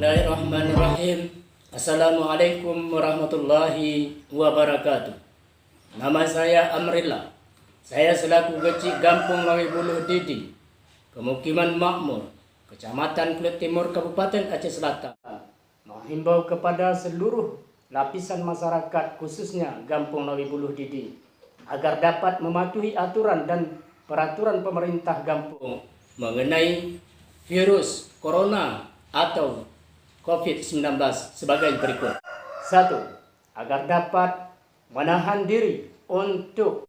Bismillahirrahmanirrahim. Assalamualaikum warahmatullahi wabarakatuh. Nama saya Amrillah. Saya selaku Kecik Gampung Lawi Buluh Didi, Pemukiman Makmur, Kecamatan Kulit Timur, Kabupaten Aceh Selatan, menghimbau kepada seluruh lapisan masyarakat, khususnya Gampung Lawi Buluh Didi, agar dapat mematuhi aturan dan peraturan pemerintah Gampung mengenai virus corona atau COVID-19 sebagai berikut. 1. Agar dapat menahan diri untuk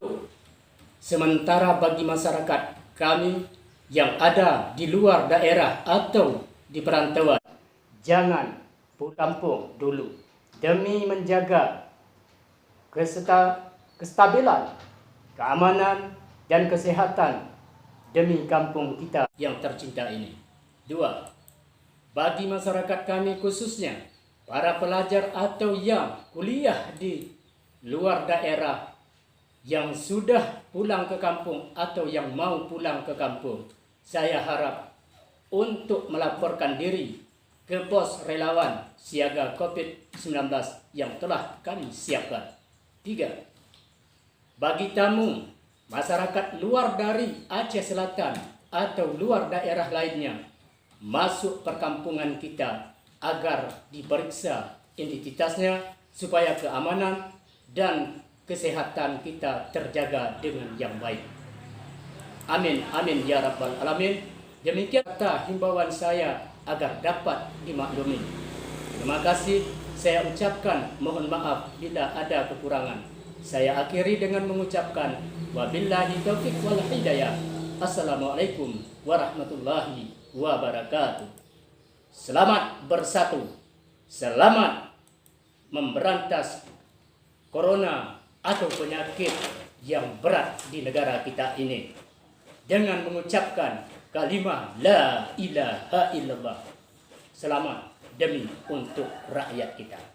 sementara bagi masyarakat kami yang ada di luar daerah atau di perantauan, jangan pulang kampung dulu demi menjaga kestabilan, keamanan, dan kesehatan demi kampung kita yang tercinta ini. 2. Bagi masyarakat kami khususnya para pelajar atau yang kuliah di luar daerah yang sudah pulang ke kampung atau yang mau pulang ke kampung, saya harap untuk melaporkan diri ke pos relawan siaga COVID-19 yang telah kami siapkan. 3. Bagi tamu masyarakat luar dari Aceh Selatan atau luar daerah lainnya masuk perkampungan kita agar diperiksa identitasnya supaya keamanan dan kesehatan kita terjaga dengan yang baik. Amin, amin ya rabbal alamin. Demikian kata himbauan saya agar dapat dimaklumi. Terima kasih. Saya ucapkan mohon maaf bila ada kekurangan. Saya akhiri dengan mengucapkan wabillahi taufiq wal hidayah. Assalamualaikum warahmatullahi wabarakatuh. Selamat bersatu, selamat memberantas corona atau penyakit yang berat di negara kita ini dengan mengucapkan kalimat la ilaha illallah. Selamat demi untuk rakyat kita.